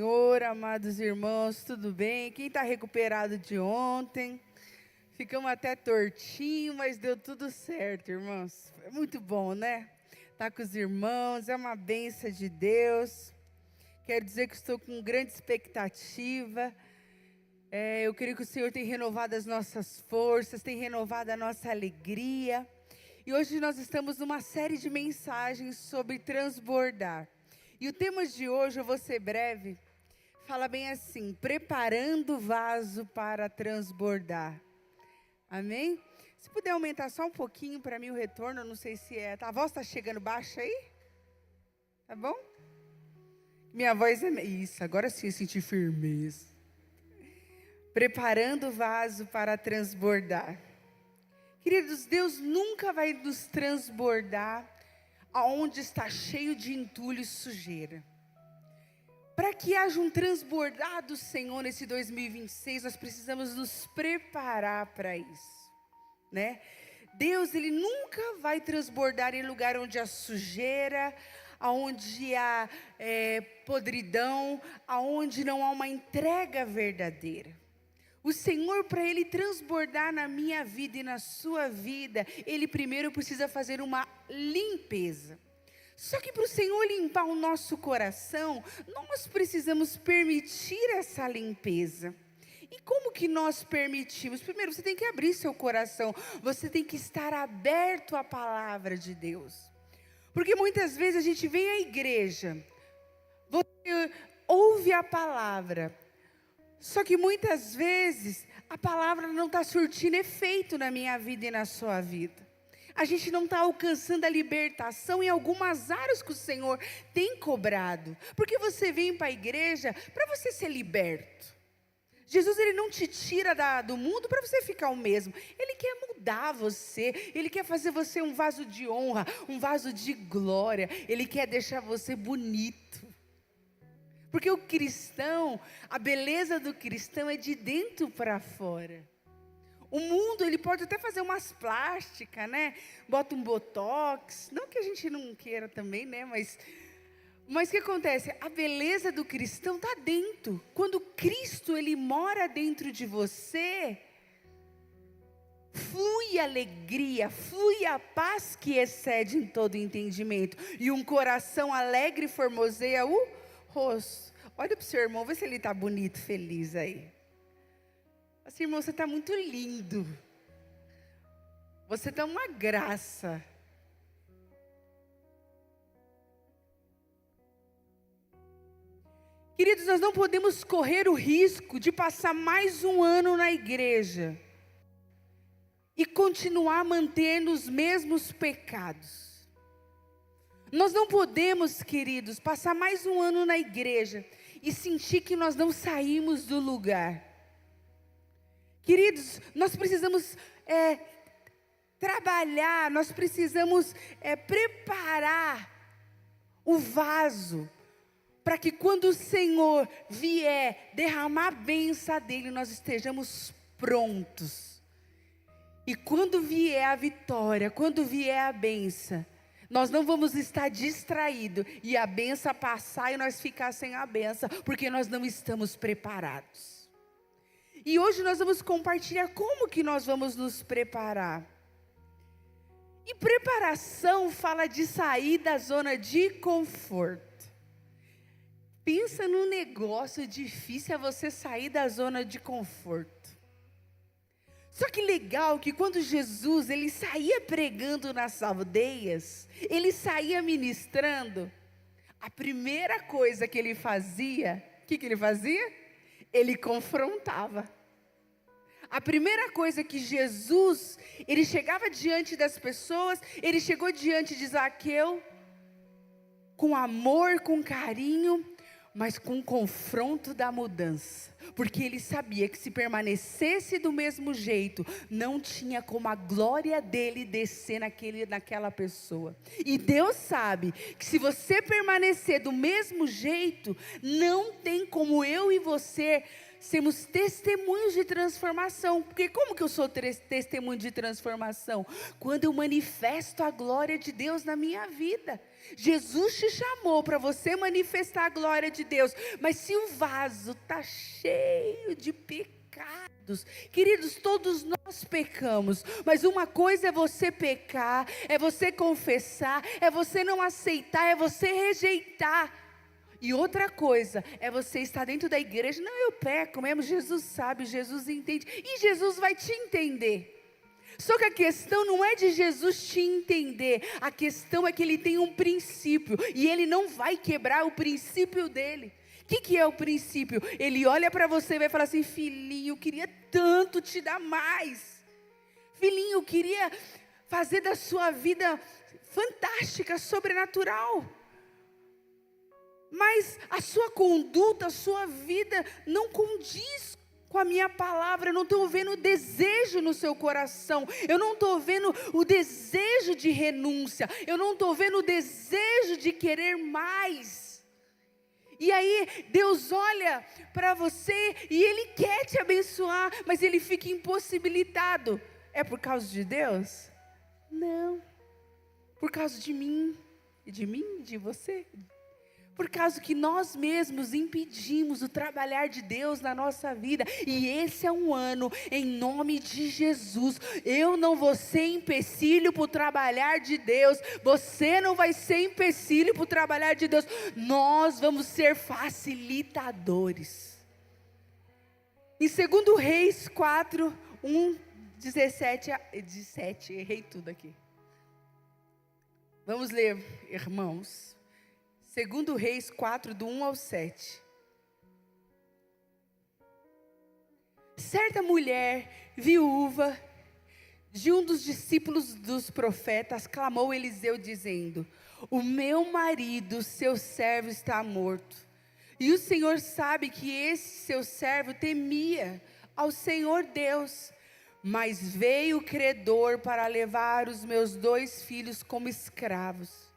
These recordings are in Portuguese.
Senhor, amados irmãos, tudo bem? Quem está recuperado de ontem? Ficamos até tortinho, mas deu tudo certo, irmãos. É muito bom, né? Estar com os irmãos, é uma bênção de Deus. Quero dizer que estou com grande expectativa. Eu creio que o Senhor tem renovado as nossas forças, tem renovado a nossa alegria. E hoje nós estamos numa série de mensagens sobre transbordar. E o tema de hoje, eu vou ser breve, fala bem assim: preparando o vaso para transbordar. Amém? Se puder aumentar só um pouquinho para mim o retorno, não sei se é. A voz está chegando baixa aí? Tá bom? Minha voz é. Isso, agora sim eu senti firmeza. Preparando o vaso para transbordar. Queridos, Deus nunca vai nos transbordar aonde está cheio de entulho e sujeira. Para que haja um transbordar do Senhor nesse 2026, nós precisamos nos preparar para isso, né? Deus, Ele nunca vai transbordar em lugar onde há sujeira, aonde há podridão, aonde não há uma entrega verdadeira. O Senhor, para Ele transbordar na minha vida e na sua vida, Ele primeiro precisa fazer uma limpeza. Só que para o Senhor limpar o nosso coração, nós precisamos permitir essa limpeza. E como que nós permitimos? Primeiro, você tem que abrir seu coração, você tem que estar aberto à palavra de Deus. Porque muitas vezes a gente vem à igreja, você ouve a palavra, só que muitas vezes a palavra não está surtindo efeito na minha vida e na sua vida. A gente não está alcançando a libertação em algumas áreas que o Senhor tem cobrado. Porque você vem para a igreja para você ser liberto. Jesus, Ele não te tira do mundo para você ficar o mesmo. Ele quer mudar você. Ele quer fazer você um vaso de honra, um vaso de glória. Ele quer deixar você bonito. Porque o cristão, a beleza do cristão é de dentro para fora. O mundo, ele pode até fazer umas plásticas, né? Bota um botox, não que a gente não queira também, né? Mas o que acontece? A beleza do cristão está dentro. Quando Cristo, Ele mora dentro de você, flui a alegria, flui a paz que excede em todo entendimento. E um coração alegre formoseia o rosto. Olha para o seu irmão, vê se ele está bonito, feliz aí. Assim, irmão, você está muito lindo. Você está uma graça. Queridos, nós não podemos correr o risco de passar mais um ano na igreja e continuar mantendo os mesmos pecados. Nós não podemos, queridos, passar mais um ano na igreja e sentir que nós não saímos do lugar. Queridos, nós precisamos trabalhar, nós precisamos preparar o vaso, para que quando o Senhor vier derramar a bênção dEle, nós estejamos prontos. E quando vier a vitória, quando vier a bênção, nós não vamos estar distraídos e a bênção passar e nós ficar sem a bênção, porque nós não estamos preparados. E hoje nós vamos compartilhar como que nós vamos nos preparar. E preparação fala de sair da zona de conforto. Pensa num negócio difícil é você sair da zona de conforto. Só que legal que quando Jesus, Ele saía pregando nas aldeias, Ele saía ministrando, a primeira coisa que Ele fazia, o que Ele fazia? Ele confrontava. A primeira coisa que Jesus, Ele chegava diante das pessoas, Ele chegou diante de Zaqueu, com amor, com carinho, mas com o confronto da mudança. Porque Ele sabia que se permanecesse do mesmo jeito, não tinha como a glória dEle descer naquela pessoa. E Deus sabe que se você permanecer do mesmo jeito, não tem como eu e você sermos testemunhos de transformação. Porque como que eu sou testemunho de transformação? Quando eu manifesto a glória de Deus na minha vida. Jesus te chamou para você manifestar a glória de Deus, mas se o vaso está cheio de pecados, queridos, todos nós pecamos, mas uma coisa é você pecar, é você confessar, é você não aceitar, é você rejeitar. E outra coisa é você estar dentro da igreja, não, eu peco mesmo, Jesus sabe, Jesus entende, e Jesus vai te entender. Só que a questão não é de Jesus te entender, a questão é que Ele tem um princípio, e Ele não vai quebrar o princípio dEle. O que é o princípio? Ele olha para você e vai falar assim: filhinho, eu queria tanto te dar mais. Filhinho, eu queria fazer da sua vida fantástica, sobrenatural. Mas a sua conduta, a sua vida não condiz com a minha palavra. Eu não estou vendo o desejo no seu coração. Eu não estou vendo o desejo de renúncia. Eu não estou vendo o desejo de querer mais. E aí Deus olha para você e Ele quer te abençoar, mas Ele fica impossibilitado. É por causa de Deus? Não. Por causa de mim, e de você. Por causa que nós mesmos impedimos o trabalhar de Deus na nossa vida. E esse é um ano, em nome de Jesus, eu não vou ser empecilho para o trabalhar de Deus. Você não vai ser empecilho para o trabalhar de Deus. Nós vamos ser facilitadores. Em 2 Reis 4, 17, errei tudo aqui. Vamos ler, irmãos. 2 Reis 4, do 1 ao 7. Certa mulher, viúva, de um dos discípulos dos profetas, clamou a Eliseu dizendo: o meu marido, seu servo, está morto. E o Senhor sabe que esse seu servo temia ao Senhor Deus. Mas veio o credor para levar os meus 2 filhos como escravos.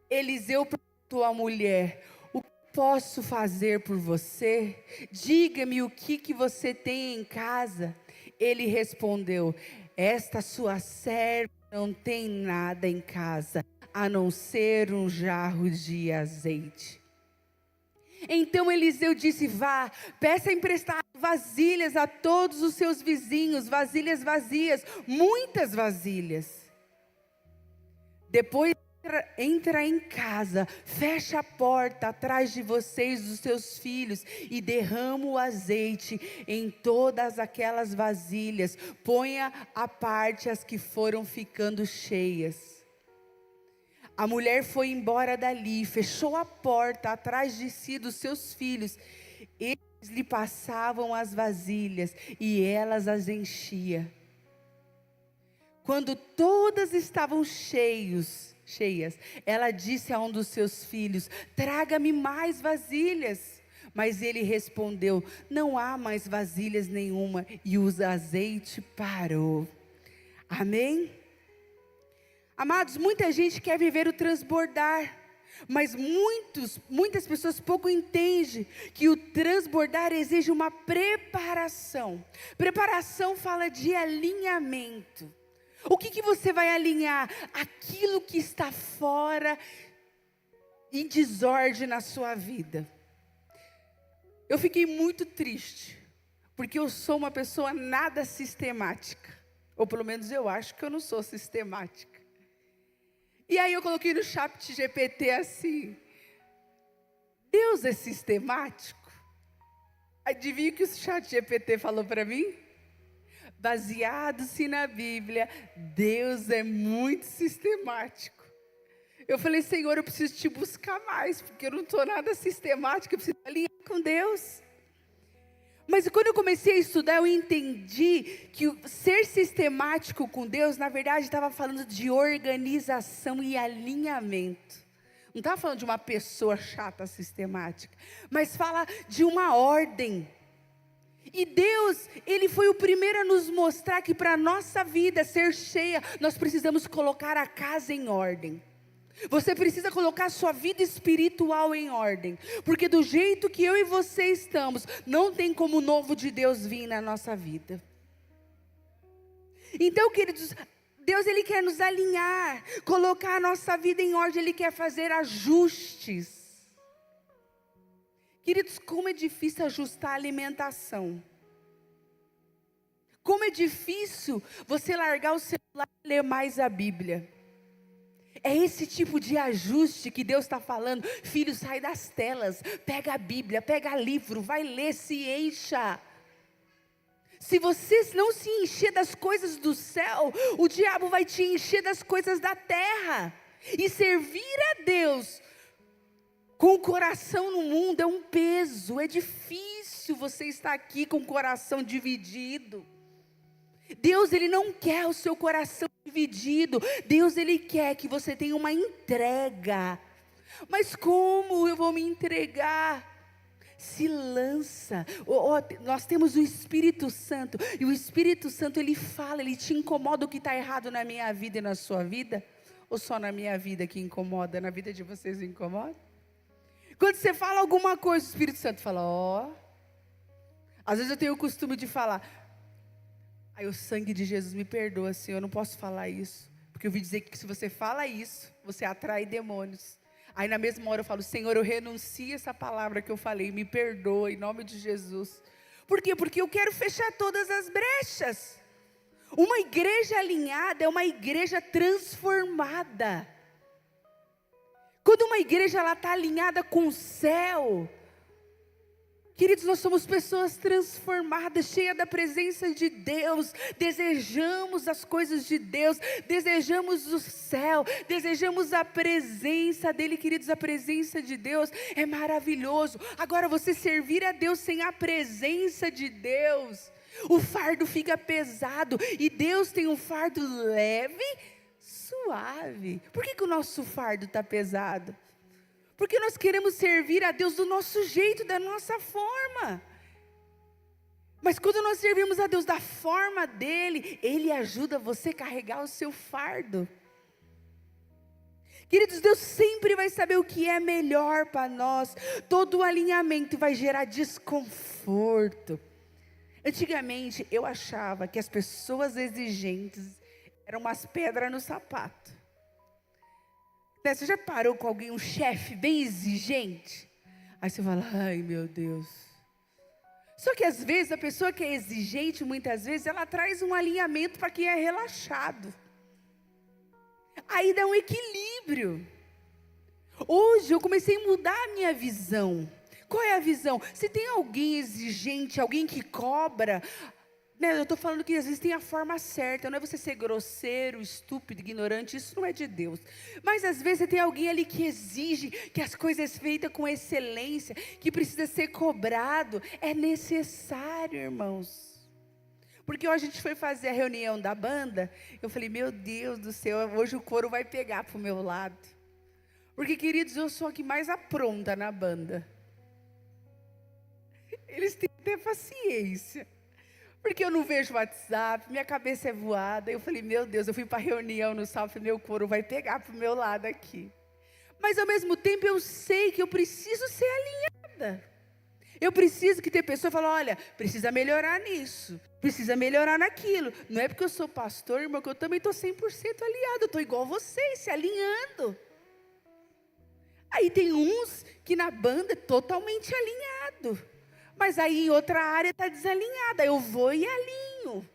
Eliseu perguntou à mulher: o que posso fazer por você? Diga-me o que você tem em casa. Ele respondeu: esta sua serva não tem nada em casa, a não ser um jarro de azeite. Então Eliseu disse: vá, peça emprestar vasilhas a todos os seus vizinhos, vasilhas vazias, muitas vasilhas. Depois entra em casa, fecha a porta atrás de vocês, dos seus filhos, e derrama o azeite em todas aquelas vasilhas. Ponha à parte as que foram ficando cheias. A mulher foi embora dali, fechou a porta atrás de si, dos seus filhos. Eles lhe passavam as vasilhas e elas as enchia. Quando todas estavam cheias, ela disse a um dos seus filhos: traga-me mais vasilhas. Mas ele respondeu: não há mais vasilhas nenhuma. E o azeite parou. Amém? Amados, muita gente quer viver o transbordar, mas muitas pessoas pouco entendem que o transbordar exige uma preparação. Preparação fala de alinhamento. O que você vai alinhar? Aquilo que está fora em desordem na sua vida. Eu fiquei muito triste, porque eu sou uma pessoa nada sistemática. Ou pelo menos eu acho que eu não sou sistemática. E aí eu coloquei no chat GPT assim: Deus é sistemático? Adivinha o que o chat GPT falou para mim? Baseado-se na Bíblia, Deus é muito sistemático. Eu falei: Senhor, eu preciso te buscar mais, porque eu não estou nada sistemática, eu preciso alinhar com Deus. Mas quando eu comecei a estudar, eu entendi que o ser sistemático com Deus, na verdade, estava falando de organização e alinhamento. Não estava falando de uma pessoa chata sistemática, mas fala de uma ordem. E Deus, Ele foi o primeiro a nos mostrar que para a nossa vida ser cheia, nós precisamos colocar a casa em ordem. Você precisa colocar sua vida espiritual em ordem, porque do jeito que eu e você estamos, não tem como o novo de Deus vir na nossa vida. Então, queridos, Deus Ele quer nos alinhar, colocar a nossa vida em ordem, Ele quer fazer ajustes. Queridos, como é difícil ajustar a alimentação. Como é difícil você largar o celular e ler mais a Bíblia. É esse tipo de ajuste que Deus está falando. Filho, sai das telas, pega a Bíblia, pega livro, vai ler, se encha. Se você não se encher das coisas do céu, o diabo vai te encher das coisas da terra. E servir a Deus com o coração no mundo é um peso, é difícil você estar aqui com o coração dividido. Deus, Ele não quer o seu coração dividido. Deus, Ele quer que você tenha uma entrega. Mas como eu vou me entregar? Se lança. Nós temos o Espírito Santo. E o Espírito Santo, Ele fala, Ele te incomoda o que está errado na minha vida e na sua vida? Ou só na minha vida que incomoda? Na vida de vocês incomoda? Quando você fala alguma coisa, o Espírito Santo fala, ó. Às vezes eu tenho o costume de falar, aí o sangue de Jesus me perdoa, Senhor, eu não posso falar isso. Porque eu ouvi dizer que se você fala isso, você atrai demônios. Aí na mesma hora eu falo, Senhor, eu renuncio essa palavra que eu falei, me perdoa em nome de Jesus. Por quê? Porque eu quero fechar todas as brechas. Uma igreja alinhada é uma igreja transformada. Quando uma igreja está alinhada com o céu, queridos, nós somos pessoas transformadas, cheias da presença de Deus, desejamos as coisas de Deus, desejamos o céu, desejamos a presença dEle, queridos, a presença de Deus é maravilhoso. Agora, você servir a Deus sem a presença de Deus, o fardo fica pesado, e Deus tem um fardo leve, suave. Por que o nosso fardo está pesado? Porque nós queremos servir a Deus do nosso jeito, da nossa forma. Mas quando nós servimos a Deus da forma dEle, Ele ajuda você a carregar o seu fardo. Queridos, Deus sempre vai saber o que é melhor para nós. Todo alinhamento vai gerar desconforto. Antigamente, eu achava que as pessoas exigentes eram umas pedras no sapato. Você já parou com alguém, um chefe bem exigente? Aí você fala, ai meu Deus. Só que às vezes a pessoa que é exigente, muitas vezes, ela traz um alinhamento para quem é relaxado. Aí dá um equilíbrio. Hoje eu comecei a mudar a minha visão. Qual é a visão? Se tem alguém exigente, alguém que cobra, eu estou falando que às vezes tem a forma certa, não é você ser grosseiro, estúpido, ignorante, isso não é de Deus. Mas às vezes tem alguém ali que exige que as coisas feitas com excelência, que precisa ser cobrado, é necessário, irmãos. Porque hoje a gente foi fazer a reunião da banda, eu falei, meu Deus do céu, hoje o couro vai pegar para o meu lado. Porque, queridos, eu sou a que mais apronta na banda. Eles têm que ter paciência. Porque eu não vejo WhatsApp, minha cabeça é voada. Eu falei, meu Deus, eu fui para a reunião no sábado, meu couro vai pegar para o meu lado aqui. Mas ao mesmo tempo eu sei que eu preciso ser alinhada. Eu preciso que ter pessoa que fala, olha, precisa melhorar nisso, precisa melhorar naquilo. Não é porque eu sou pastor, irmão, que eu também estou 100% alinhado. Eu estou igual vocês, se alinhando. Aí tem uns que na banda é totalmente alinhado. Mas aí em outra área está desalinhada. Eu vou e alinho.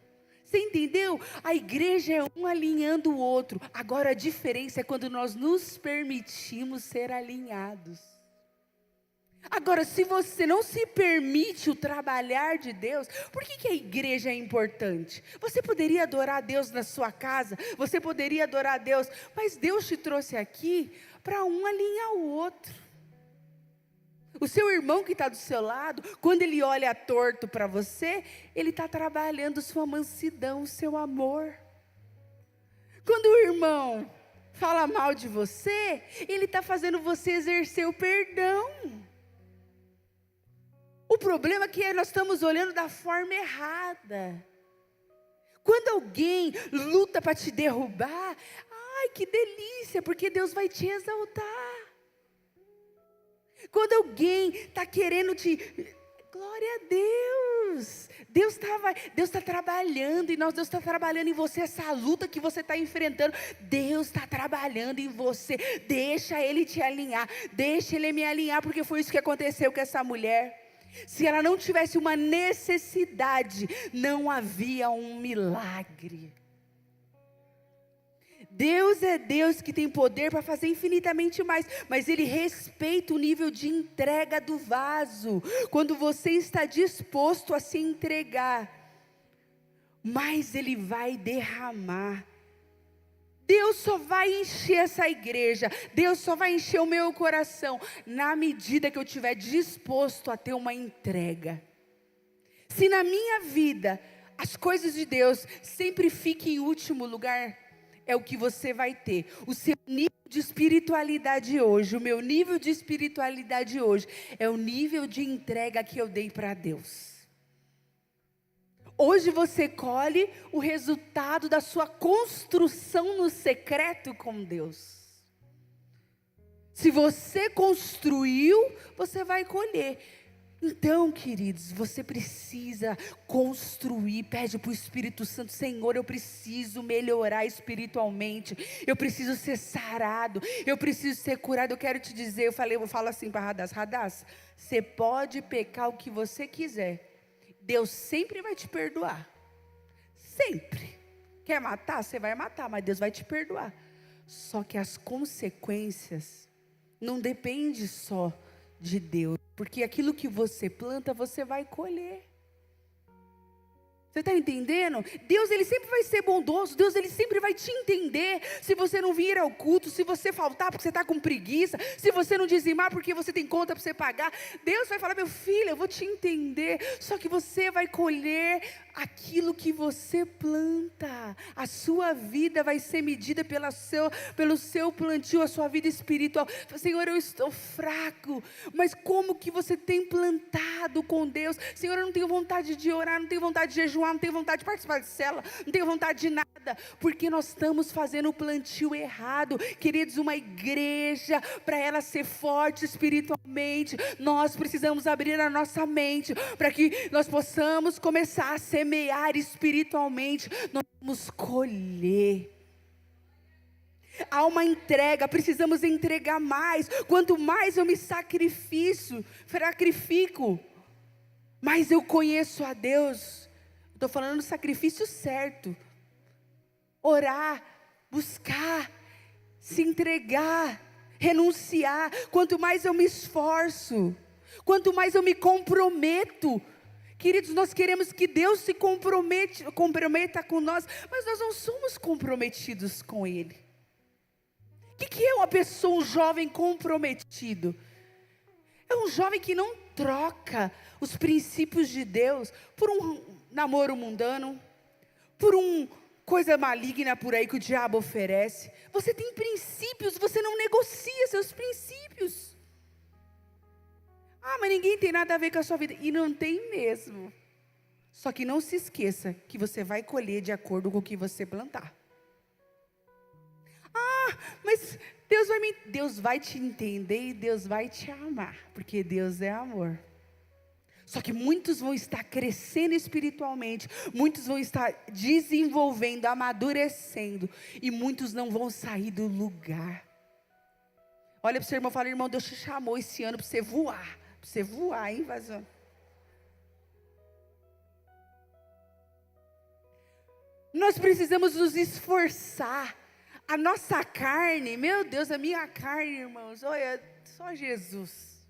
Você entendeu? A igreja é um alinhando o outro. Agora a diferença é quando nós nos permitimos ser alinhados. Agora, se você não se permite o trabalhar de Deus, por que a igreja é importante? Você poderia adorar a Deus na sua casa, você poderia adorar a Deus, mas Deus te trouxe aqui para um alinhar o outro. O seu irmão que está do seu lado, quando ele olha torto para você, ele está trabalhando sua mansidão, o seu amor. Quando o irmão fala mal de você, ele está fazendo você exercer o perdão. O problema é que nós estamos olhando da forma errada. Quando alguém luta para te derrubar, ai, que delícia, porque Deus vai te exaltar. Quando alguém está querendo te... Glória a Deus. Deus está trabalhando em nós. Deus está trabalhando em você. Essa luta que você está enfrentando, Deus está trabalhando em você. Deixa Ele te alinhar. Deixa Ele me alinhar, porque foi isso que aconteceu com essa mulher. Se ela não tivesse uma necessidade, não havia um milagre. Deus é Deus que tem poder para fazer infinitamente mais, mas Ele respeita o nível de entrega do vaso. Quando você está disposto a se entregar, mais Ele vai derramar. Deus só vai encher essa igreja, Deus só vai encher o meu coração, na medida que eu estiver disposto a ter uma entrega. Se na minha vida, as coisas de Deus sempre fiquem em último lugar, é o que você vai ter. O seu nível de espiritualidade hoje, o meu nível de espiritualidade hoje, é o nível de entrega que eu dei para Deus. Hoje você colhe o resultado da sua construção no secreto com Deus. Se você construiu, você vai colher. Então, queridos, você precisa construir. Pede para o Espírito Santo: Senhor, eu preciso melhorar espiritualmente, eu preciso ser sarado, eu preciso ser curado. Eu quero te dizer, eu falo assim para Radaz, você pode pecar o que você quiser, Deus sempre vai te perdoar, sempre. Quer matar? Você vai matar, mas Deus vai te perdoar. Só que as consequências não dependem só de Deus, porque aquilo que você planta, você vai colher. Você está entendendo? Deus, Ele sempre vai ser bondoso. Deus, Ele sempre vai te entender. Se você não vir ao culto, se você faltar porque você está com preguiça, se você não dizimar porque você tem conta para você pagar, Deus vai falar: meu filho, eu vou te entender. Só que você vai colher aquilo que você planta. A sua vida vai ser medida pelo seu plantio, a sua vida espiritual. Senhor, eu estou fraco, mas como que você tem plantado com Deus? Senhor, eu não tenho vontade de orar, não tenho vontade de jejuar, não tenho vontade de participar de célula, não tenho vontade de nada, porque nós estamos fazendo o plantio errado. Queridos, uma igreja, para ela ser forte espiritualmente, nós precisamos abrir a nossa mente, para que nós possamos começar a semear espiritualmente. Nós vamos colher. Há uma entrega, precisamos entregar mais. Quanto mais eu me sacrifico, mais eu conheço a Deus. Estou falando do sacrifício certo. Orar, buscar, se entregar, renunciar. Quanto mais eu me esforço, quanto mais eu me comprometo. Queridos, nós queremos que Deus se comprometa com nós, mas nós não somos comprometidos com Ele. O que é uma pessoa, um jovem comprometido? É um jovem que não troca os princípios de Deus por um namoro mundano, por uma coisa maligna por aí que o diabo oferece. Você tem princípios, você não negocia seus princípios. Ah, mas ninguém tem nada a ver com a sua vida. E não tem mesmo. Só que não se esqueça que você vai colher de acordo com o que você plantar. Ah, mas Deus vai te entender e Deus vai te amar, porque Deus é amor. Só que muitos vão estar crescendo espiritualmente, muitos vão estar desenvolvendo, amadurecendo, e muitos não vão sair do lugar. Olha para o seu irmão e fala: irmão, Deus te chamou esse ano para você voar, hein, vazão? Nós precisamos nos esforçar. A nossa carne, meu Deus, a minha carne, irmãos, olha, só Jesus.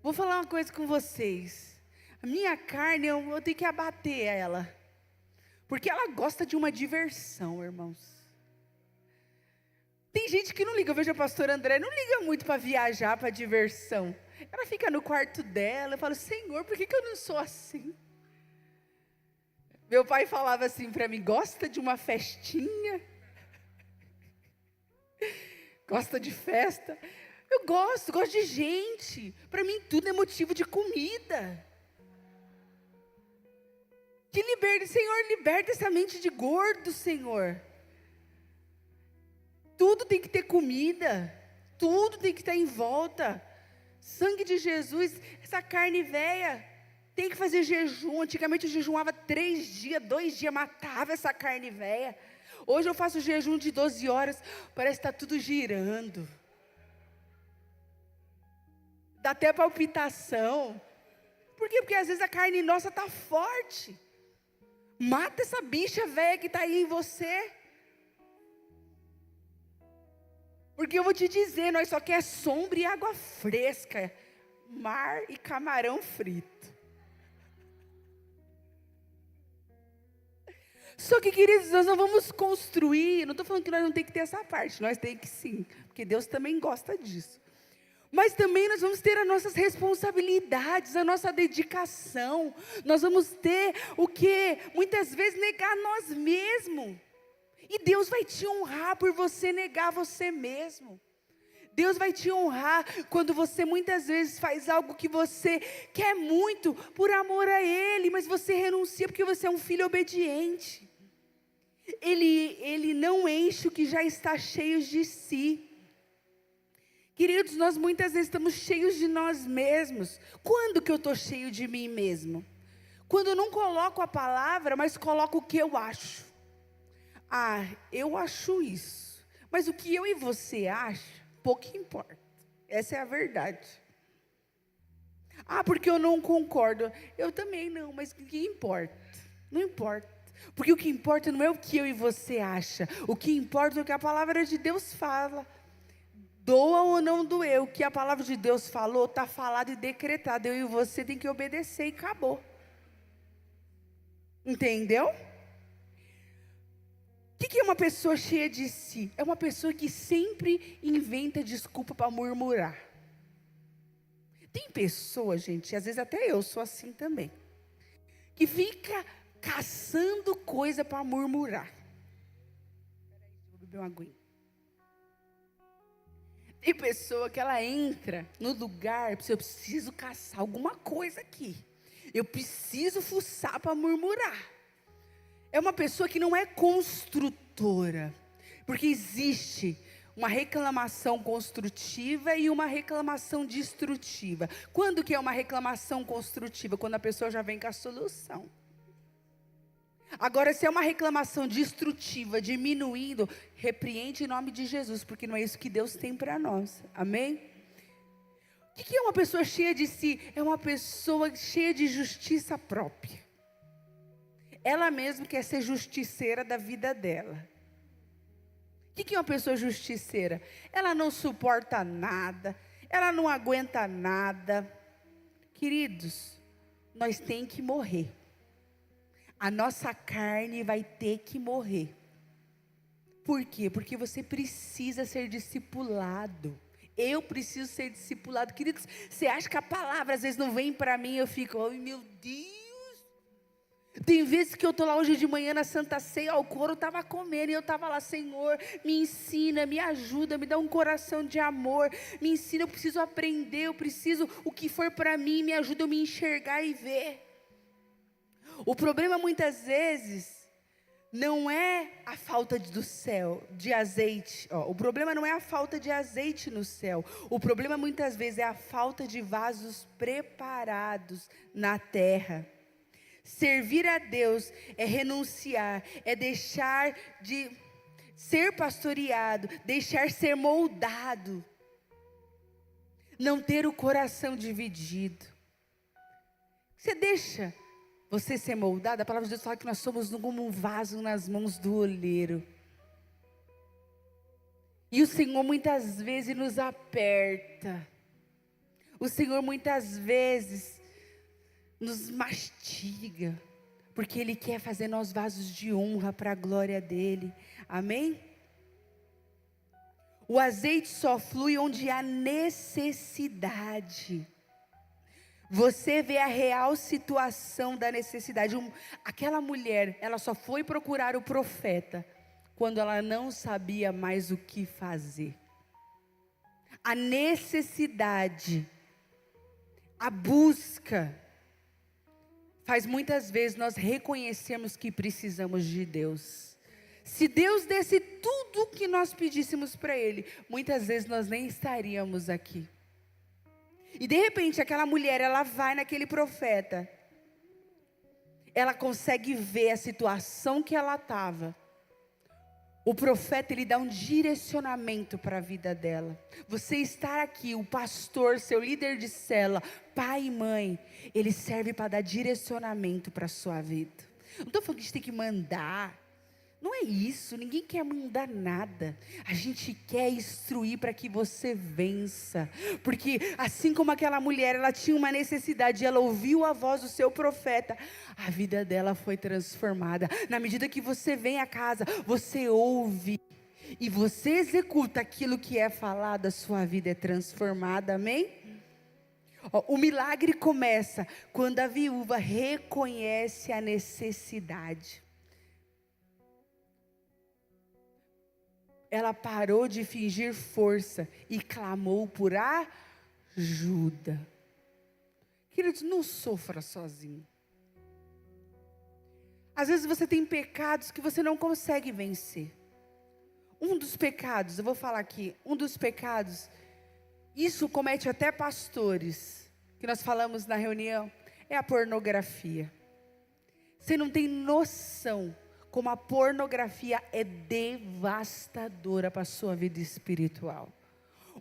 Vou falar uma coisa com vocês. A minha carne, eu tenho que abater ela, porque ela gosta de uma diversão, irmãos. Tem gente que não liga. Eu vejo a pastora André, não liga muito para viajar, para diversão. Ela fica no quarto dela. Eu falo: Senhor, por que eu não sou assim? Meu pai falava assim para mim: gosta de uma festinha? Gosta de festa? Eu gosto de gente. Para mim tudo é motivo de comida. Senhor, liberta essa mente de gordo, Senhor. tudo tem que ter comida, tudo tem que estar em volta. Sangue de Jesus, essa carne velha, tem que fazer jejum. Antigamente eu jejuava 3 dias, 2 dias, matava essa carne velha. Hoje eu faço jejum de 12 horas, parece que está tudo girando. Dá até palpitação. Por quê? Porque às vezes a carne nossa está forte. Mata essa bicha velha que está aí em você. Porque eu vou te dizer, nós só quer sombra e água fresca, mar e camarão frito. Só que, queridos, nós não vamos construir, não estou falando que nós não temos que ter essa parte, nós temos que sim, porque Deus também gosta disso. Mas também nós vamos ter as nossas responsabilidades, a nossa dedicação, nós vamos ter o que? Muitas vezes negar nós mesmos. E Deus vai te honrar por você negar você mesmo. Deus vai te honrar quando você muitas vezes faz algo que você quer muito por amor a Ele, mas você renuncia porque você é um filho obediente. Ele não enche o que já está cheio de si. Queridos, nós muitas vezes estamos cheios de nós mesmos. Quando que eu estou cheio de mim mesmo? Quando eu não coloco a palavra, mas coloco o que eu acho. Ah, eu acho isso. Mas o que eu e você acham, pouco importa. Essa é a verdade. Ah, porque eu não concordo. Eu também não, mas o que importa? Não importa. Porque o que importa não é o que eu e você acham. O que importa é o que a palavra de Deus fala. Doa ou não doer, o que a palavra de Deus falou, está falado e decretado. Eu e você tem que obedecer e acabou. Entendeu? O que é uma pessoa cheia de si? É uma pessoa que sempre inventa desculpa para murmurar. Tem pessoa, gente, às vezes até eu sou assim também, que fica caçando coisa para murmurar. Vou beber uma aguinha. Tem pessoa que ela entra no lugar, eu preciso caçar alguma coisa aqui. Eu preciso fuçar para murmurar. É uma pessoa que não é construtora, porque existe uma reclamação construtiva e uma reclamação destrutiva. Quando que é uma reclamação construtiva? Quando a pessoa já vem com a solução. Agora, se é uma reclamação destrutiva, diminuindo, repreende em nome de Jesus, porque não é isso que Deus tem para nós. Amém? O que é uma pessoa cheia de si? É uma pessoa cheia de justiça própria. Ela mesma quer ser justiceira da vida dela. O que é uma pessoa justiceira? Ela não suporta nada, ela não aguenta nada. Queridos, nós temos que morrer. A nossa carne vai ter que morrer. Por quê? Porque você precisa ser discipulado. Eu preciso ser discipulado. Queridos, você acha que a palavra às vezes não vem para mim? Eu fico, ai meu Deus. Tem vezes que eu estou lá hoje de manhã na Santa Ceia, o coro estava comendo e eu estava lá, Senhor, me ensina, me ajuda, me dá um coração de amor, me ensina, eu preciso aprender, eu preciso, o que for para mim, me ajuda a me enxergar e ver. O problema muitas vezes não é a falta do céu, de azeite, o problema não é a falta de azeite no céu, o problema muitas vezes é a falta de vasos preparados na terra. Servir a Deus é renunciar, é deixar de ser pastoreado, deixar ser moldado, não ter o coração dividido. Você deixa você ser moldado? A palavra de Deus fala que nós somos como um vaso nas mãos do oleiro. E o Senhor muitas vezes nos aperta. O Senhor muitas vezes nos mastiga, porque Ele quer fazer nós vasos de honra para a glória dEle. Amém? O azeite só flui onde há necessidade. Você vê a real situação da necessidade. Aquela mulher, ela só foi procurar o profeta quando ela não sabia mais o que fazer. A necessidade, a busca, faz muitas vezes nós reconhecermos que precisamos de Deus. Se Deus desse tudo tudo que nós pedíssemos para Ele, muitas vezes nós nem estaríamos aqui. E de repente aquela mulher, ela vai naquele profeta, ela consegue ver a situação que ela estava. O profeta, ele dá um direcionamento para a vida dela. Você estar aqui, o pastor, seu líder de célula, pai e mãe, ele serve para dar direcionamento para a sua vida. Não estou falando que a gente tem que mandar. Não é isso, ninguém quer mandar nada. A gente quer instruir para que você vença. Porque assim como aquela mulher, ela tinha uma necessidade, ela ouviu a voz do seu profeta, a vida dela foi transformada. Na medida que você vem a casa, você ouve e você executa aquilo que é falado, a sua vida é transformada, amém? O milagre começa quando a viúva reconhece a necessidade. Ela parou de fingir força e clamou por ajuda. Queridos, não sofra sozinho. Às vezes você tem pecados que você não consegue vencer. Um dos pecados, eu vou falar aqui, um dos pecados, isso comete até pastores, que nós falamos na reunião, é a pornografia. Você não tem noção como a pornografia é devastadora para a sua vida espiritual.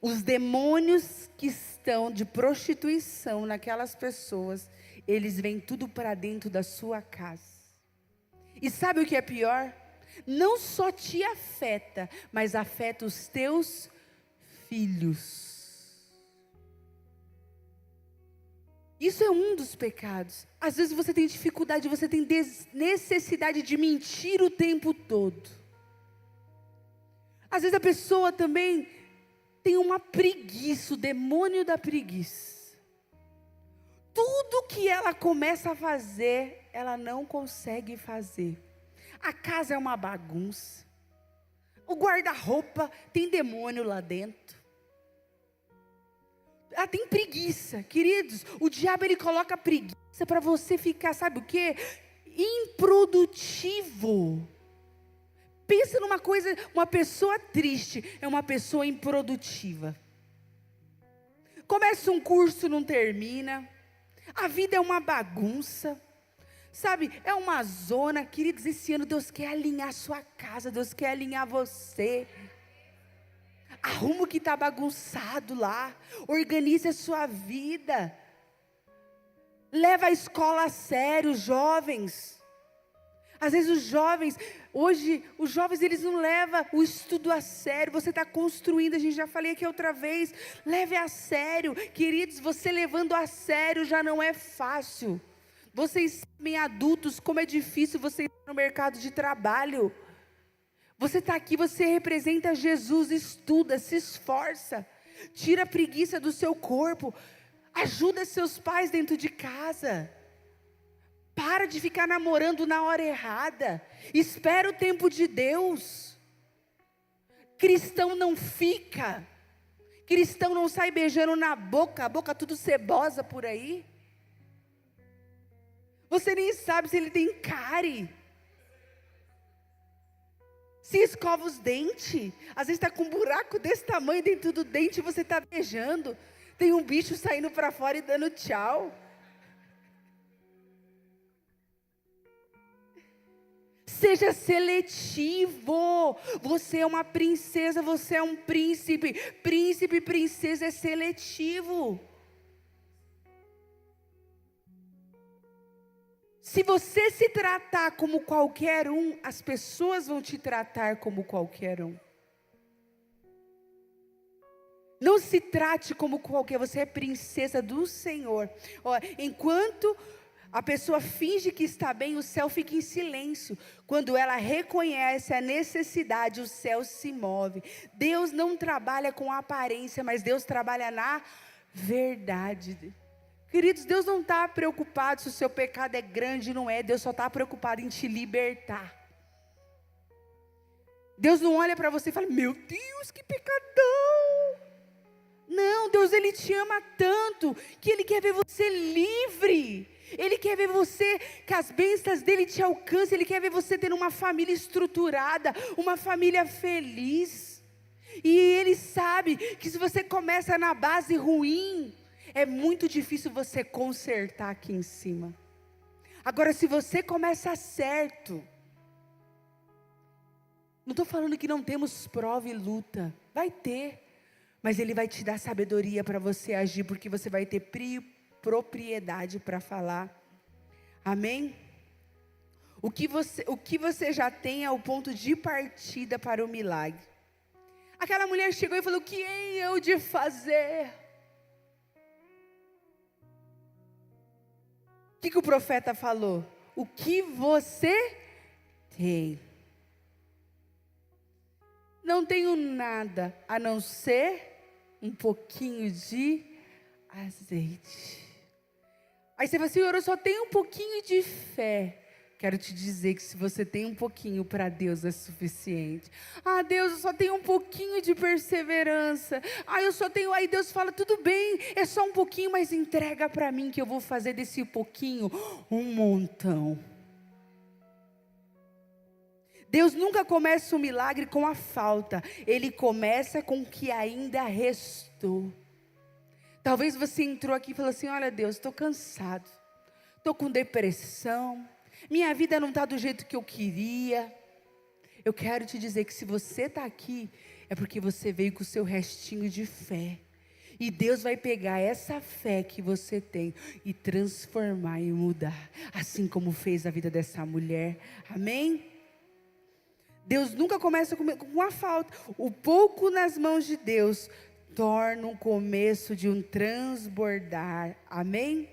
Os demônios que estão de prostituição naquelas pessoas, eles vêm tudo para dentro da sua casa. E sabe o que é pior? Não só te afeta, mas afeta os teus filhos. Isso é um dos pecados. Às vezes você tem dificuldade, você tem necessidade de mentir o tempo todo. Às vezes a pessoa também tem uma preguiça, o demônio da preguiça. Tudo que ela começa a fazer, ela não consegue fazer. A casa é uma bagunça. O guarda-roupa tem demônio lá dentro. Ela tem preguiça, queridos. O diabo, ele coloca preguiça para você ficar, sabe o quê? Improdutivo. Pensa numa coisa, uma pessoa triste é uma pessoa improdutiva. Começa um curso, não termina. A vida é uma bagunça. Sabe, é uma zona. Queridos, esse ano Deus quer alinhar a sua casa, Deus quer alinhar você. Arruma o que está bagunçado lá. Organize a sua vida. Leva a escola a sério, jovens. Às vezes os jovens, hoje, os jovens eles não levam o estudo a sério. Você está construindo, a gente já falei aqui outra vez. Leve a sério. Queridos, você levando a sério já não é fácil. Vocês sabem, adultos, como é difícil você ir no mercado de trabalho. Você está aqui, você representa Jesus, estuda, se esforça, tira a preguiça do seu corpo, ajuda seus pais dentro de casa, para de ficar namorando na hora errada, espera o tempo de Deus. Cristão não fica, cristão não sai beijando na boca, a boca tudo cebosa por aí, você nem sabe se ele tem cárie. Se escova os dentes, às vezes está com um buraco desse tamanho dentro do dente e você está beijando. Tem um bicho saindo para fora e dando tchau. Seja seletivo. Você é uma princesa, você é um príncipe. Príncipe e princesa é seletivo. Se você se tratar como qualquer um, as pessoas vão te tratar como qualquer um. Não se trate como qualquer, você é princesa do Senhor. Ó, enquanto a pessoa finge que está bem, o céu fica em silêncio. Quando ela reconhece a necessidade, o céu se move. Deus não trabalha com aparência, mas Deus trabalha na verdade. Queridos, Deus não está preocupado se o seu pecado é grande, não é. Deus só está preocupado em te libertar. Deus não olha para você e fala, meu Deus, que pecadão. Não, Deus, Ele te ama tanto, que Ele quer ver você livre. Ele quer ver você, que as bênçãos dele te alcancem. Ele quer ver você tendo uma família estruturada, uma família feliz. E Ele sabe que se você começa na base ruim, é muito difícil você consertar aqui em cima. Agora, se você começa certo, não estou falando que não temos prova e luta, vai ter, mas Ele vai te dar sabedoria para você agir, porque você vai ter propriedade para falar. Amém? O que você já tem é o ponto de partida para o milagre. Aquela mulher chegou e falou: o que hei eu de fazer? O que o profeta falou? O que você tem? Não tenho nada a não ser um pouquinho de azeite. Aí você fala assim: Senhor, eu só tenho um pouquinho de fé. Quero te dizer que se você tem um pouquinho, para Deus é suficiente. Ah, Deus, eu só tenho um pouquinho de perseverança. Ah, eu só tenho... Aí Deus fala: tudo bem, é só um pouquinho, mas entrega para mim que eu vou fazer desse pouquinho um montão. Deus nunca começa o milagre com a falta. Ele começa com o que ainda restou. Talvez você entrou aqui e falou assim: olha Deus, estou cansado. Estou com depressão. Minha vida não está do jeito que eu queria. Eu quero te dizer que se você está aqui, é porque você veio com o seu restinho de fé. E Deus vai pegar essa fé que você tem e transformar e mudar. Assim como fez a vida dessa mulher. Amém? Deus nunca começa com a falta. O pouco nas mãos de Deus torna o começo de um transbordar. Amém?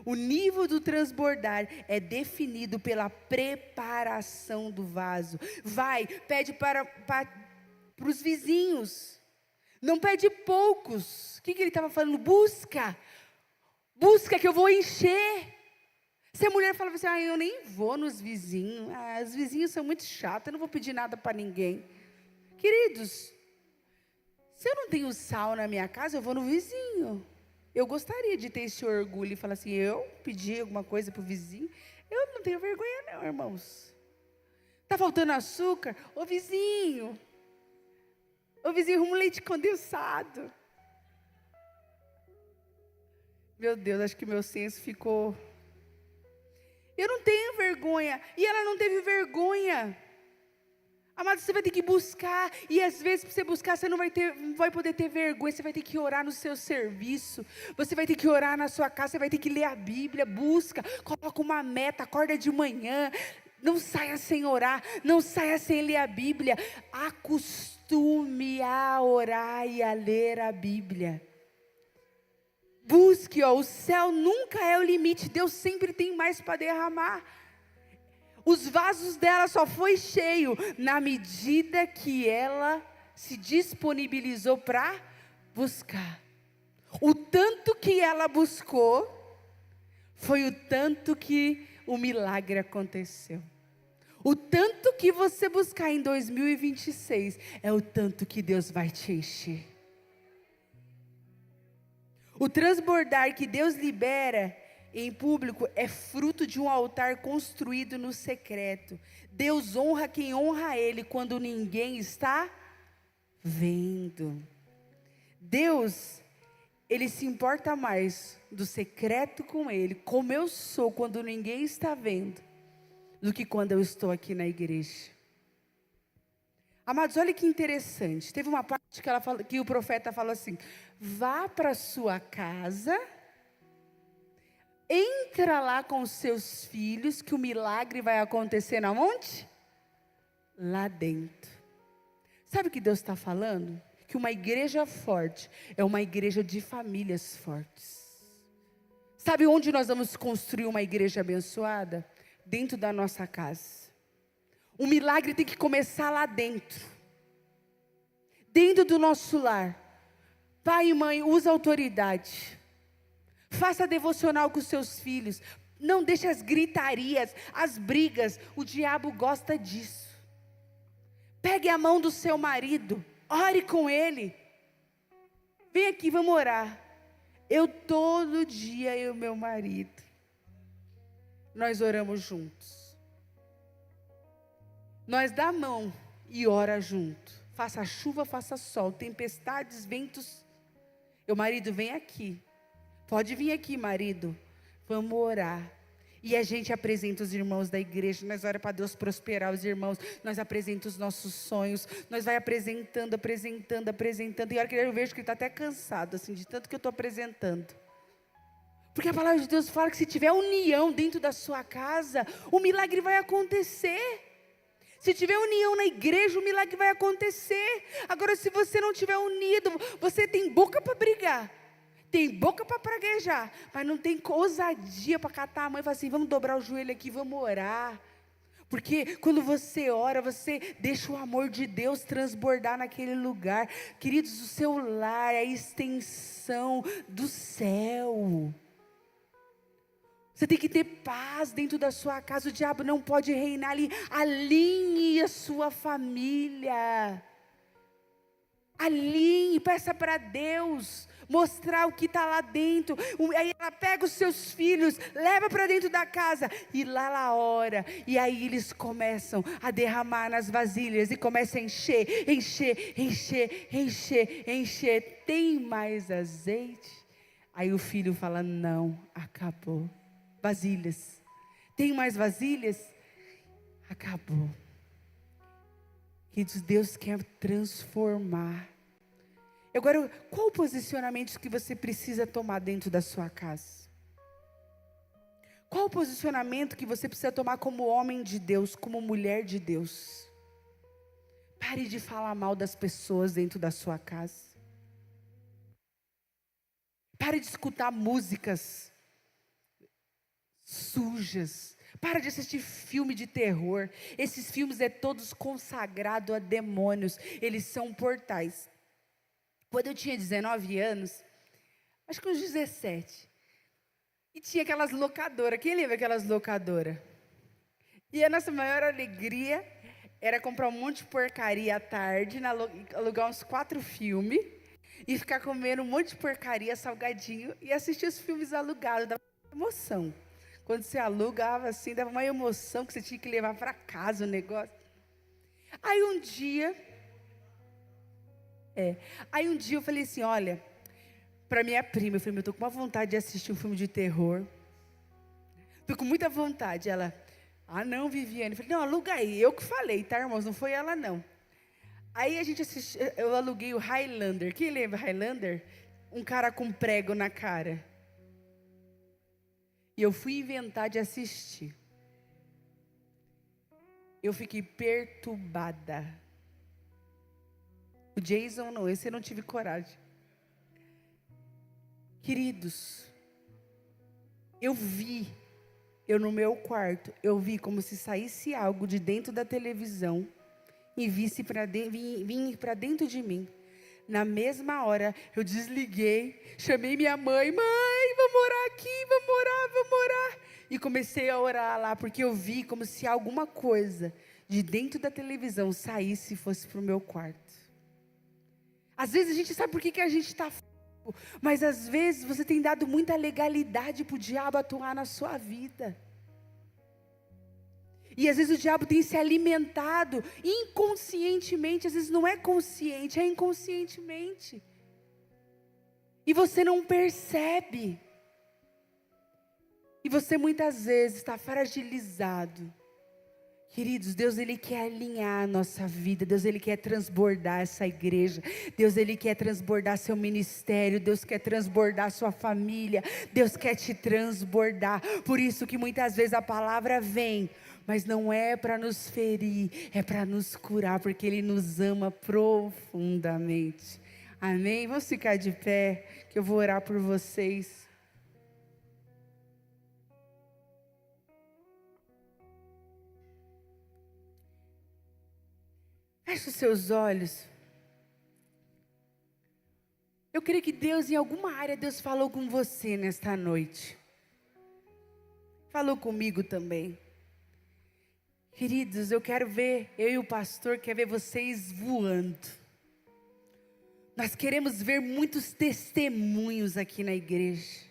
O nível do transbordar é definido pela preparação do vaso. Vai, pede para os vizinhos. Não pede poucos. O que ele estava falando? Busca que eu vou encher. Se a mulher falava assim: eu nem vou nos vizinhos, os vizinhos são muito chatos, eu não vou pedir nada para ninguém. Queridos, se eu não tenho sal na minha casa, eu vou no vizinho. Eu gostaria de ter esse orgulho e falar assim: eu pedi alguma coisa para o vizinho. Eu não tenho vergonha não, irmãos. Está faltando açúcar? Ô vizinho, arruma um leite condensado. Meu Deus, acho que meu senso ficou... Eu não tenho vergonha. E ela não teve vergonha. Amado, você vai ter que buscar. E às vezes para você buscar, você não vai poder ter vergonha. Você vai ter que orar no seu serviço. Você vai ter que orar na sua casa. Você vai ter que ler a Bíblia. Busca, coloca uma meta, acorda de manhã. Não saia sem orar. Não saia sem ler a Bíblia. Acostume a orar e a ler a Bíblia. Busque, o céu nunca é o limite. Deus sempre tem mais para derramar. Os vasos dela só foi cheio na medida que ela se disponibilizou para buscar. O tanto que ela buscou, foi o tanto que o milagre aconteceu. O tanto que você buscar em 2026, é o tanto que Deus vai te encher. O transbordar que Deus libera em público é fruto de um altar construído no secreto. Deus honra quem honra Ele quando ninguém está vendo. Deus, Ele se importa mais do secreto com Ele, como eu sou quando ninguém está vendo, do que quando eu estou aqui na igreja. Amados, olha que interessante. Teve uma parte que o profeta falou assim: vá para a sua casa, entra lá com os seus filhos, que o milagre vai acontecer na onde? Lá dentro. Sabe o que Deus está falando? Que uma igreja forte é uma igreja de famílias fortes. Sabe onde nós vamos construir uma igreja abençoada? Dentro da nossa casa. O milagre tem que começar lá dentro. Dentro do nosso lar. Pai e mãe, usa autoridade. Faça devocional com seus filhos. Não deixe as gritarias, as brigas. O diabo gosta disso. Pegue a mão do seu marido. Ore com ele. Vem aqui, vamos orar. Eu todo dia e o meu marido. nós oramos juntos. Nós dá a mão e ora junto. Faça chuva, faça sol, tempestades, ventos. Meu marido, vem aqui. Pode vir aqui, marido. Vamos orar. E a gente apresenta os irmãos da igreja, nós oramos para Deus prosperar os irmãos, nós apresentamos os nossos sonhos, nós vai apresentando, e a hora que eu vejo que ele está até cansado, assim, de tanto que eu estou apresentando. Porque a palavra de Deus fala que se tiver união dentro da sua casa, o milagre vai acontecer. Se tiver união na igreja, o milagre vai acontecer. Agora, se você não tiver unido, você tem boca para brigar. Tem boca para praguejar, mas não tem ousadia para catar a mãe e falar assim, vamos dobrar o joelho aqui, vamos orar. Porque quando você ora, você deixa o amor de Deus transbordar naquele lugar. Queridos, o seu lar é a extensão do céu. Você tem que ter paz dentro da sua casa, o diabo não pode reinar ali. Alinhe a sua família. Alinhe, peça para Deus mostrar o que está lá dentro. Aí ela pega os seus filhos, leva para dentro da casa, e lá ela ora, e aí eles começam a derramar nas vasilhas, e começam a encher, tem mais azeite? Aí o filho fala, não, acabou. Vasilhas, tem mais vasilhas? Acabou. Queridos, Deus quer transformar. Agora, qual o posicionamento que você precisa tomar dentro da sua casa? Qual o posicionamento que você precisa tomar como homem de Deus, como mulher de Deus? Pare de falar mal das pessoas dentro da sua casa. Pare de escutar músicas sujas. Para de assistir filme de terror. Esses filmes é todos consagrados a demônios. Eles são portais. Quando eu tinha 19 anos, acho que uns 17, e tinha aquelas locadoras, quem lembra aquelas locadoras? E a nossa maior alegria era comprar um monte de porcaria à tarde, alugar uns 4 filmes, e ficar comendo um monte de porcaria, salgadinho, e assistir os filmes alugados, dava emoção. Quando você alugava assim, dava uma emoção, que você tinha que levar para casa o negócio. Aí um dia eu falei assim, olha, para minha prima, eu falei, eu estou com uma vontade de assistir um filme de terror. Estou com muita vontade. Ela, não, Viviane. Eu falei, não, aluga aí. Eu que falei, tá, irmãos? Não foi ela, não. Aí a gente assistiu, eu aluguei o Highlander. Quem lembra Highlander? Um cara com prego na cara. E eu fui inventar de assistir. Eu fiquei perturbada. O Jason não, esse eu não tive coragem. Queridos, eu no meu quarto, eu vi como se saísse algo de dentro da televisão e vinha para dentro de mim. Na mesma hora, eu desliguei, chamei minha mãe, vamos orar aqui, vamos orar. E comecei a orar lá, porque eu vi como se alguma coisa de dentro da televisão saísse e fosse para o meu quarto. Às vezes a gente sabe por que a gente está fraco, mas às vezes você tem dado muita legalidade para o diabo atuar na sua vida. E às vezes o diabo tem se alimentado inconscientemente, às vezes não é consciente, é inconscientemente. E você não percebe. E você muitas vezes está fragilizado. Queridos, Deus Ele quer alinhar a nossa vida, Deus Ele quer transbordar essa igreja, Deus Ele quer transbordar seu ministério, Deus quer transbordar sua família, Deus quer te transbordar. Por isso que muitas vezes a palavra vem, mas não é para nos ferir, é para nos curar, porque Ele nos ama profundamente. Amém? Vamos ficar de pé, que eu vou orar por vocês. Feche os seus olhos. Eu creio que Deus, em alguma área, Deus falou com você nesta noite. Falou comigo também. Queridos, eu e o pastor, quer ver vocês voando. Nós queremos ver muitos testemunhos aqui na igreja.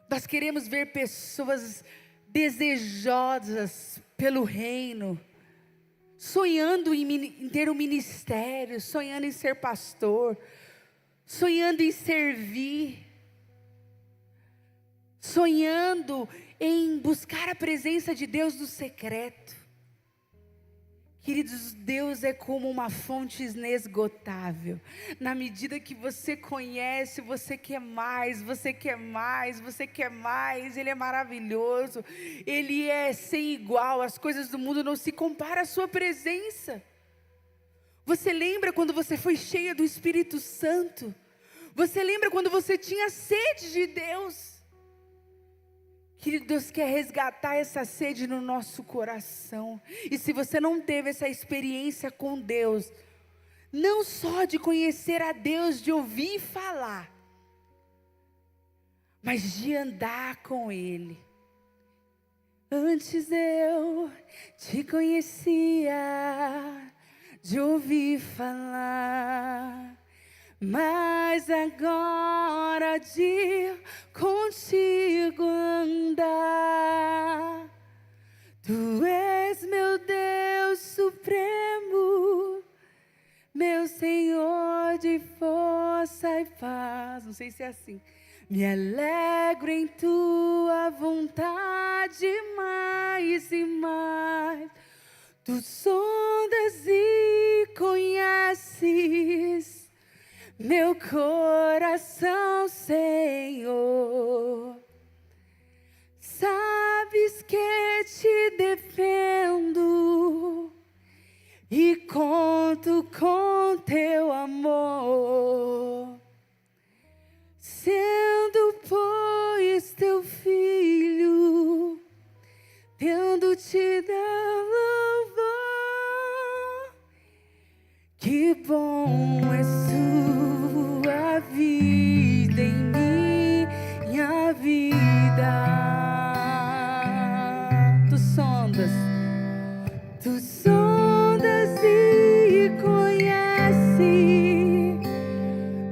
Nós queremos ver pessoas desejosas pelo reino, sonhando em ter um ministério, sonhando em ser pastor, sonhando em servir, sonhando em buscar a presença de Deus no secreto. Queridos, Deus é como uma fonte inesgotável. Na medida que você conhece, você quer mais, você quer mais, você quer mais. Ele é maravilhoso, Ele é sem igual. As coisas do mundo não se comparam à sua presença. Você lembra quando você foi cheia do Espírito Santo? Você lembra quando você tinha sede de Deus? Querido, Deus quer resgatar essa sede no nosso coração. E se você não teve essa experiência com Deus, não só de conhecer a Deus, de ouvir falar, mas de andar com Ele. Antes eu te conhecia, de ouvir falar, mas agora de contigo andar. Tu és meu Deus supremo, meu Senhor de força e paz. Não sei se é assim. Me alegro em tua vontade mais e mais. Tu sondas e conheces meu coração, Senhor. Sabes que te defendo e conto com teu amor. Sendo, pois, teu filho, tendo te dado louvor. Que bom é sua vida em minha vida. Tu sondas e conheces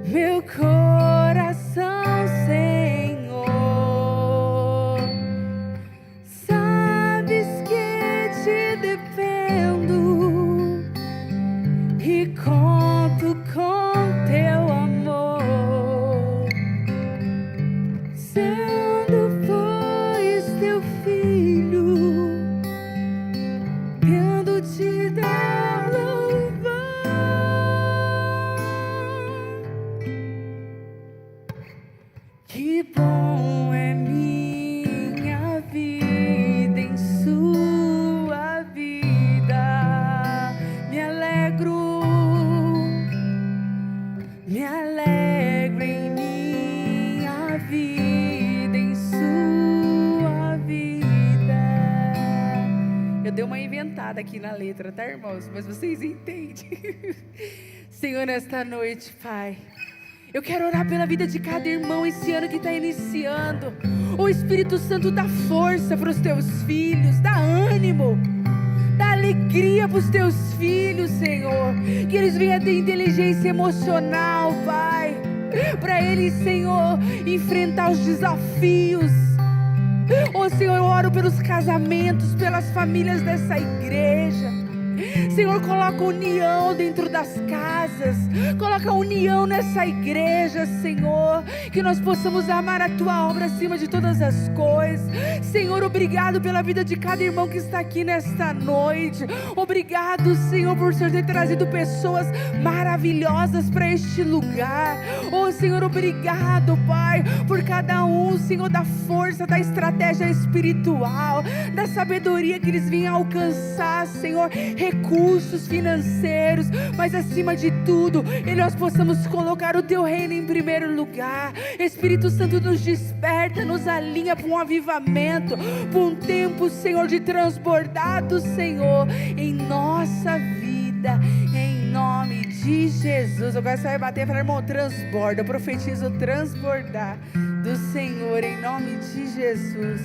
meu coração, Senhor. Sabes que te defendo e conto com teu amor. Sendo, pois, teu filho, tendo te dar louvor. Que bom é minha vida em sua vida. Me alegro em minha vida, em sua vida. Eu dei uma inventada aqui na letra, tá, irmãos? Mas vocês entendem. Senhor, nesta noite, Pai, eu quero orar pela vida de cada irmão esse ano que está iniciando. O Espírito Santo dá força para os teus filhos, dá ânimo, dá alegria para os teus filhos, Senhor. Que eles venham ter inteligência emocional, Pai, para eles, Senhor, enfrentar os desafios. Oh, Senhor, eu oro pelos casamentos, pelas famílias dessa igreja. Senhor, coloca união dentro das casas, coloca união nessa igreja, Senhor, que nós possamos amar a Tua obra acima de todas as coisas. Senhor, obrigado pela vida de cada irmão que está aqui nesta noite. Obrigado, Senhor, por Senhor ter trazido pessoas maravilhosas para este lugar. Oh, Senhor, obrigado, Pai, por cada um, Senhor, da força, da estratégia espiritual, da sabedoria que eles venham alcançar, Senhor, recursos financeiros, mas acima de tudo, nós possamos colocar o Teu reino em primeiro lugar. Espírito Santo, nos desperta, nos alinha para um avivamento, para um tempo, Senhor, de transbordado, Senhor, em nossa vida, em nome de Jesus. Agora você vai bater e falar, irmão, transborda. Eu profetizo transbordar do Senhor, em nome de Jesus.